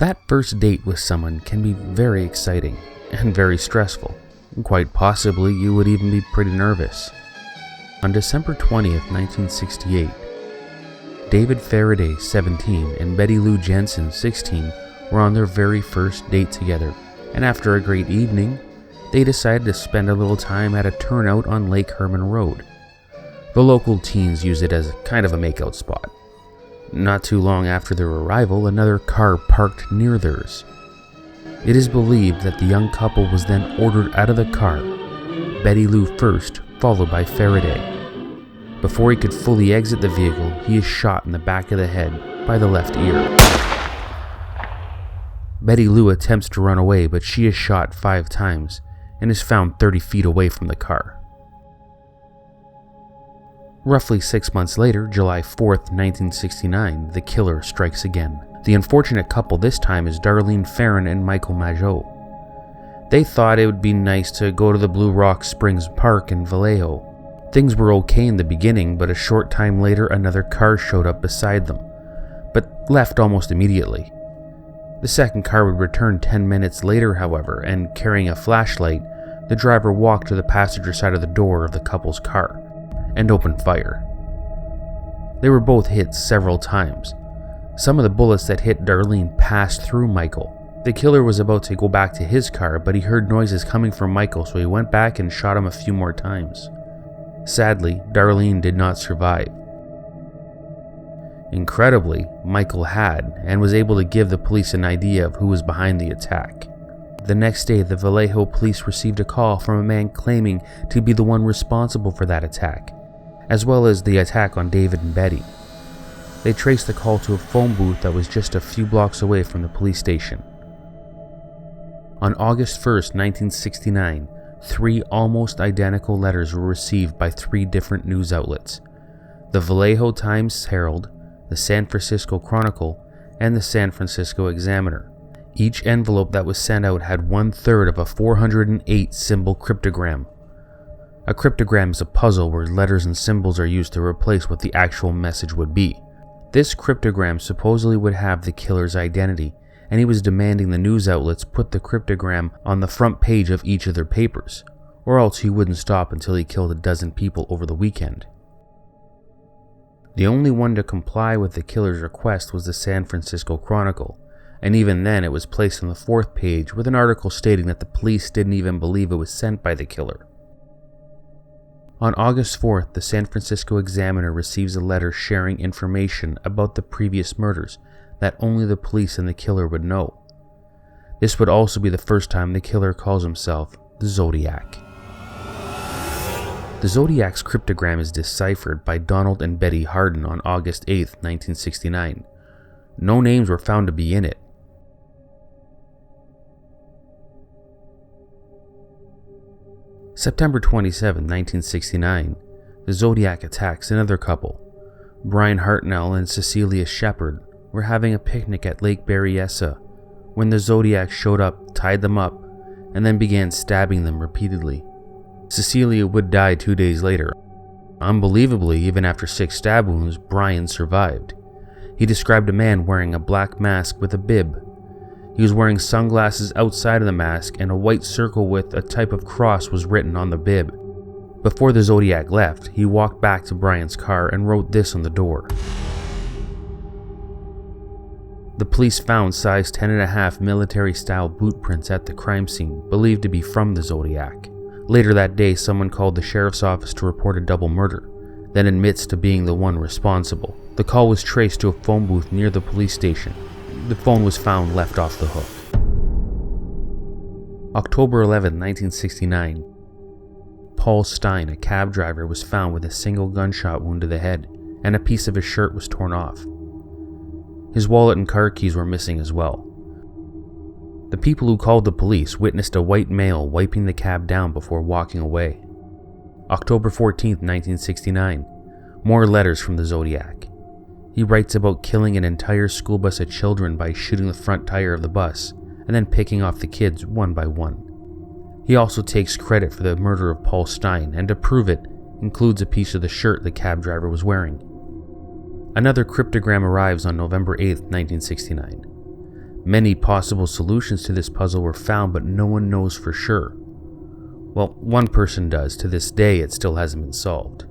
That first date with someone can be very exciting and very stressful. Quite possibly, you would even be pretty nervous. On December 20th, 1968, David Faraday, 17, and Betty Lou Jensen, 16, were on their very first date together, and after a great evening, they decided to spend a little time at a turnout on Lake Herman Road. The local teens use it as kind of a makeout spot. Not too long after their arrival, another car parked near theirs. It is believed that the young couple was then ordered out of the car, Betty Lou first, followed by Faraday. Before he could fully exit the vehicle, he is shot in the back of the head by the left ear. Betty Lou attempts to run away, but she is shot 5 times and is found 30 feet away from the car. Roughly 6 months later, July 4th, 1969, the killer strikes again. The unfortunate couple this time is Darlene Ferrin and Michael Mageau. They thought it would be nice to go to the Blue Rock Springs Park in Vallejo. Things were okay in the beginning, but a short time later another car showed up beside them, but left almost immediately. The second car would return 10 minutes later, however, and carrying a flashlight, the driver walked to the passenger side of the door of the couple's car and opened fire. They were both hit several times. Some of the bullets that hit Darlene passed through Michael. The killer was about to go back to his car, but he heard noises coming from Michael, so he went back and shot him a few more times. Sadly, Darlene did not survive. Incredibly, Michael had, and was able to give the police an idea of who was behind the attack. The next day, the Vallejo police received a call from a man claiming to be the one responsible for that attack, as well as the attack on David and Betty. They traced the call to a phone booth that was just a few blocks away from the police station. On August 1st, 1969, 3 almost identical letters were received by 3 different news outlets: the Vallejo Times-Herald, the San Francisco Chronicle, and the San Francisco Examiner. Each envelope that was sent out had 1/3 of a 408 symbol cryptogram. A cryptogram is a puzzle where letters and symbols are used to replace what the actual message would be. This cryptogram supposedly would have the killer's identity, and he was demanding the news outlets put the cryptogram on the front page of each of their papers, or else he wouldn't stop until he killed a dozen people over the weekend. The only one to comply with the killer's request was the San Francisco Chronicle, and even then it was placed on the 4th page with an article stating that the police didn't even believe it was sent by the killer. On August 4th, the San Francisco Examiner receives a letter sharing information about the previous murders that only the police and the killer would know. This would also be the first time the killer calls himself the Zodiac. The Zodiac's cryptogram is deciphered by Donald and Betty Harden on August 8th, 1969. No names were found to be in it. September 27, 1969, the Zodiac attacks another couple. Brian Hartnell and Cecilia Shepard were having a picnic at Lake Berryessa when the Zodiac showed up, tied them up, and then began stabbing them repeatedly. Cecilia would die 2 days later. Unbelievably, even after 6 stab wounds, Brian survived. He described a man wearing a black mask with a bib. He was wearing sunglasses outside of the mask, and a white circle with a type of cross was written on the bib. Before the Zodiac left, he walked back to Brian's car and wrote this on the door. The police found size 10.5 military-style boot prints at the crime scene, believed to be from the Zodiac. Later that day, someone called the sheriff's office to report a double murder, then admits to being the one responsible. The call was traced to a phone booth near the police station. The phone was found left off the hook. October 11, 1969. Paul Stein, a cab driver, was found with a single gunshot wound to the head, and a piece of his shirt was torn off. His wallet and car keys were missing as well. The people who called the police witnessed a white male wiping the cab down before walking away. October 14, 1969. More letters from the Zodiac. He writes about killing an entire school bus of children by shooting the front tire of the bus and then picking off the kids one by one. He also takes credit for the murder of Paul Stein, and to prove it, includes a piece of the shirt the cab driver was wearing. Another cryptogram arrives on November 8, 1969. Many possible solutions to this puzzle were found, but no one knows for sure. Well, one person does. To this day, it still hasn't been solved.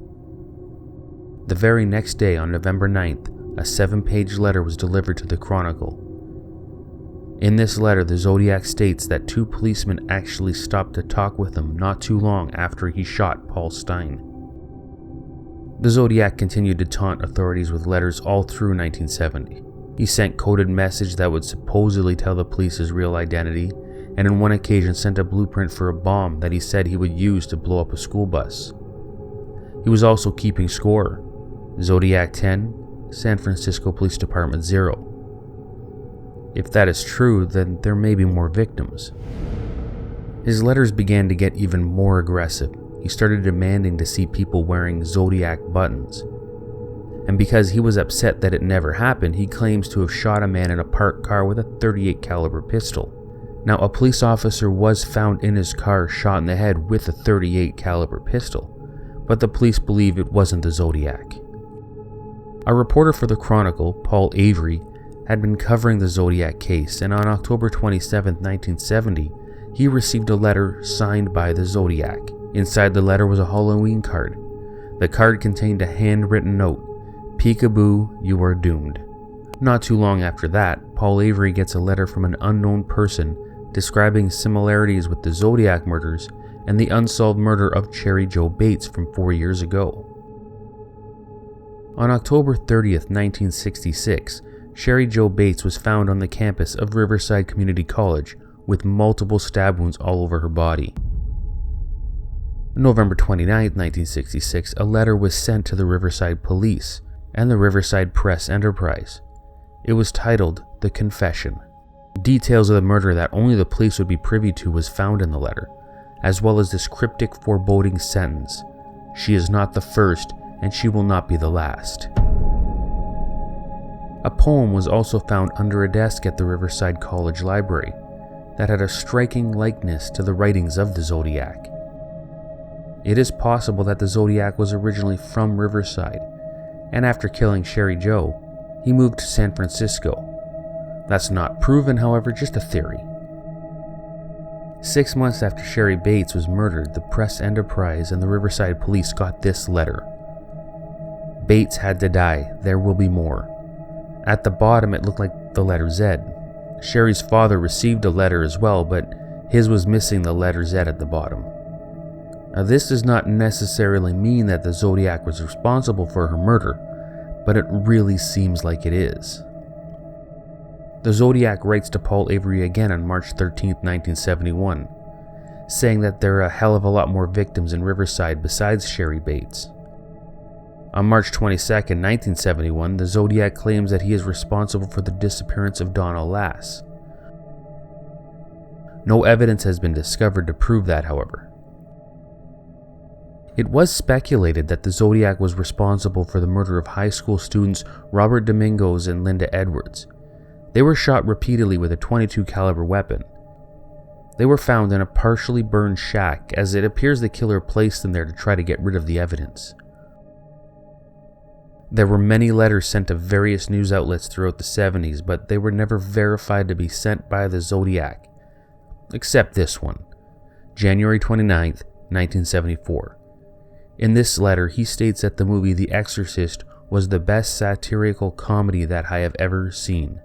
The very next day, on November 9th, a 7-page letter was delivered to the Chronicle. In this letter, the Zodiac states that 2 policemen actually stopped to talk with him not too long after he shot Paul Stine. The Zodiac continued to taunt authorities with letters all through 1970. He sent coded messages that would supposedly tell the police his real identity, and on one occasion sent a blueprint for a bomb that he said he would use to blow up a school bus. He was also keeping score: Zodiac 10, San Francisco Police Department 0. If that is true, then there may be more victims. His letters began to get even more aggressive. He started demanding to see people wearing Zodiac buttons. And because he was upset that it never happened, he claims to have shot a man in a parked car with a .38 caliber pistol. Now, a police officer was found in his car shot in the head with a .38 caliber pistol, but the police believe it wasn't the Zodiac. A reporter for the Chronicle, Paul Avery, had been covering the Zodiac case, and on October 27, 1970, he received a letter signed by the Zodiac. Inside the letter was a Halloween card. The card contained a handwritten note: "Peekaboo, you are doomed." Not too long after that, Paul Avery gets a letter from an unknown person describing similarities with the Zodiac murders and the unsolved murder of Cherry Jo Bates from 4 years ago. On October 30th, 1966, Cherry Jo Bates was found on the campus of Riverside Community College with multiple stab wounds all over her body. November 29, 1966, a letter was sent to the Riverside Police and the Riverside Press Enterprise. It was titled "The Confession." Details of the murder that only the police would be privy to was found in the letter, as well as this cryptic, foreboding sentence: "She is not the first, and she will not be the last." A poem was also found under a desk at the Riverside College Library that had a striking likeness to the writings of the Zodiac. It is possible that the Zodiac was originally from Riverside, and after killing Cherry Jo, he moved to San Francisco. That's not proven, however, just a theory. 6 months after Cherry Bates was murdered, the Press Enterprise and the Riverside Police got this letter: "Bates had to die. There will be more." At the bottom, it looked like the letter Z. Cherry's father received a letter as well, but his was missing the letter Z at the bottom. Now, this does not necessarily mean that the Zodiac was responsible for her murder, but it really seems like it is. The Zodiac writes to Paul Avery again on March 13, 1971, saying that there are a hell of a lot more victims in Riverside besides Cherry Bates. On March 22, 1971, the Zodiac claims that he is responsible for the disappearance of Donna Lass. No evidence has been discovered to prove that, however. It was speculated that the Zodiac was responsible for the murder of high school students Robert Domingos and Linda Edwards. They were shot repeatedly with a .22 caliber weapon. They were found in a partially burned shack, as it appears the killer placed them there to try to get rid of the evidence. There were many letters sent to various news outlets throughout the 70s, but they were never verified to be sent by the Zodiac, except this one, January 29, 1974. In this letter, he states that the movie The Exorcist was the best satirical comedy that I have ever seen.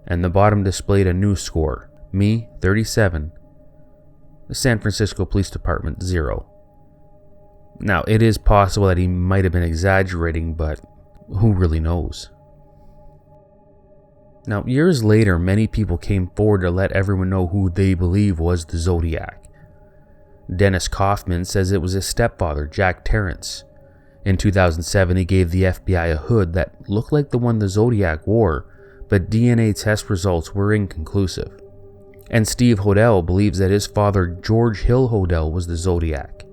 And the bottom displayed a new score: me, 37, the San Francisco Police Department, 0. Now, it is possible that he might have been exaggerating, but who really knows? Now, years later, many people came forward to let everyone know who they believe was the Zodiac. Dennis Kaufman says it was his stepfather, Jack Terrence. In 2007, he gave the FBI a hood that looked like the one the Zodiac wore, but DNA test results were inconclusive. And Steve Hodel believes that his father, George Hill Hodel, was the Zodiac.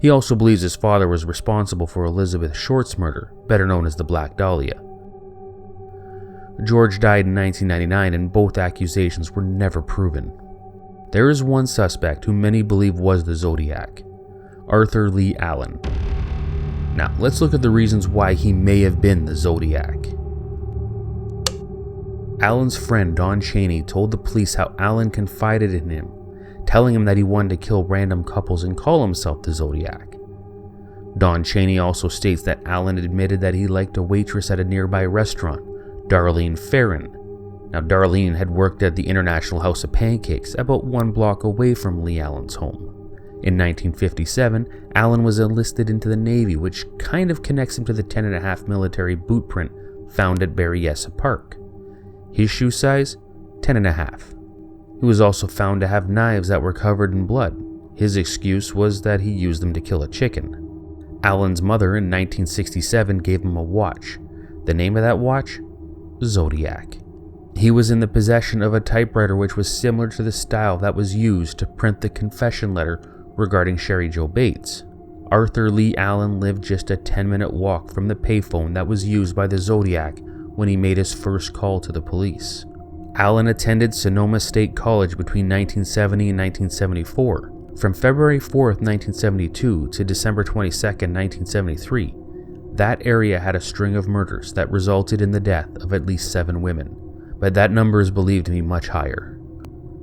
He also believes his father was responsible for Elizabeth Short's murder, better known as the Black Dahlia. George died in 1999, and both accusations were never proven. There is one suspect who many believe was the Zodiac: Arthur Lee Allen. Now, let's look at the reasons why he may have been the Zodiac. Alan's friend Don Chaney told the police how Alan confided in him, telling him that he wanted to kill random couples and call himself the Zodiac. Don Chaney also states that Alan admitted that he liked a waitress at a nearby restaurant, Darlene Farron. Now, Darlene had worked at the International House of Pancakes about 1 block away from Lee Allen's home. In 1957, Allen was enlisted into the Navy, which kind of connects him to the 10.5 military boot print found at Berryessa Park. His shoe size? 10.5. He was also found to have knives that were covered in blood. His excuse was that he used them to kill a chicken. Allen's mother in 1967 gave him a watch. The name of that watch? Zodiac. He was in the possession of a typewriter which was similar to the style that was used to print the confession letter regarding Sherry Jo Bates. Arthur Lee Allen lived just a 10-minute walk from the payphone that was used by the Zodiac when he made his first call to the police. Allen attended Sonoma State College between 1970 and 1974. From February 4th, 1972 to December 22nd, 1973, that area had a string of murders that resulted in the death of at least 7 women, but that number is believed to be much higher.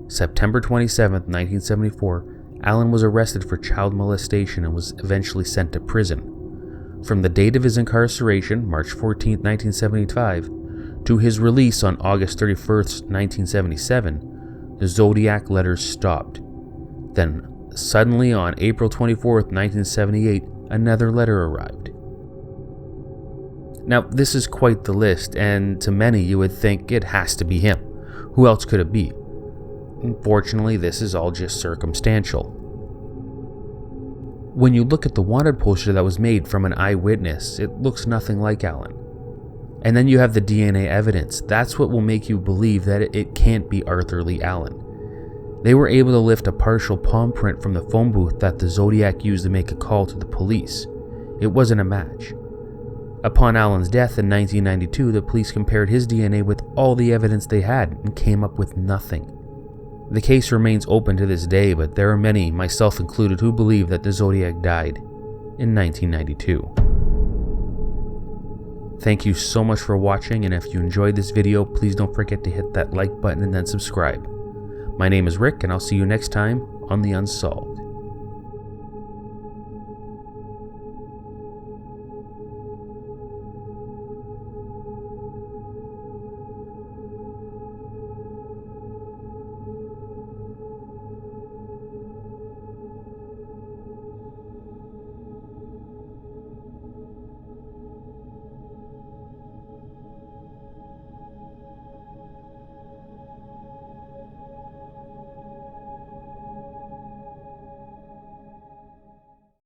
September 27th, 1974, Allen was arrested for child molestation and was eventually sent to prison. From the date of his incarceration, March 14, 1975, to his release on August 31st, 1977, the Zodiac letters stopped. Then, suddenly on April 24th, 1978, another letter arrived. Now, this is quite the list, and to many you would think it has to be him. Who else could it be? Unfortunately, this is all just circumstantial. When you look at the wanted poster that was made from an eyewitness, it looks nothing like Allen. And then you have the DNA evidence. That's what will make you believe that it can't be Arthur Lee Allen. They were able to lift a partial palm print from the phone booth that the Zodiac used to make a call to the police. It wasn't a match. Upon Allen's death in 1992, the police compared his DNA with all the evidence they had and came up with nothing. The case remains open to this day, but there are many, myself included, who believe that the Zodiac died in 1992. Thank you so much for watching, and if you enjoyed this video, please don't forget to hit that like button and then subscribe. My name is Rick, and I'll see you next time on The Unsolved.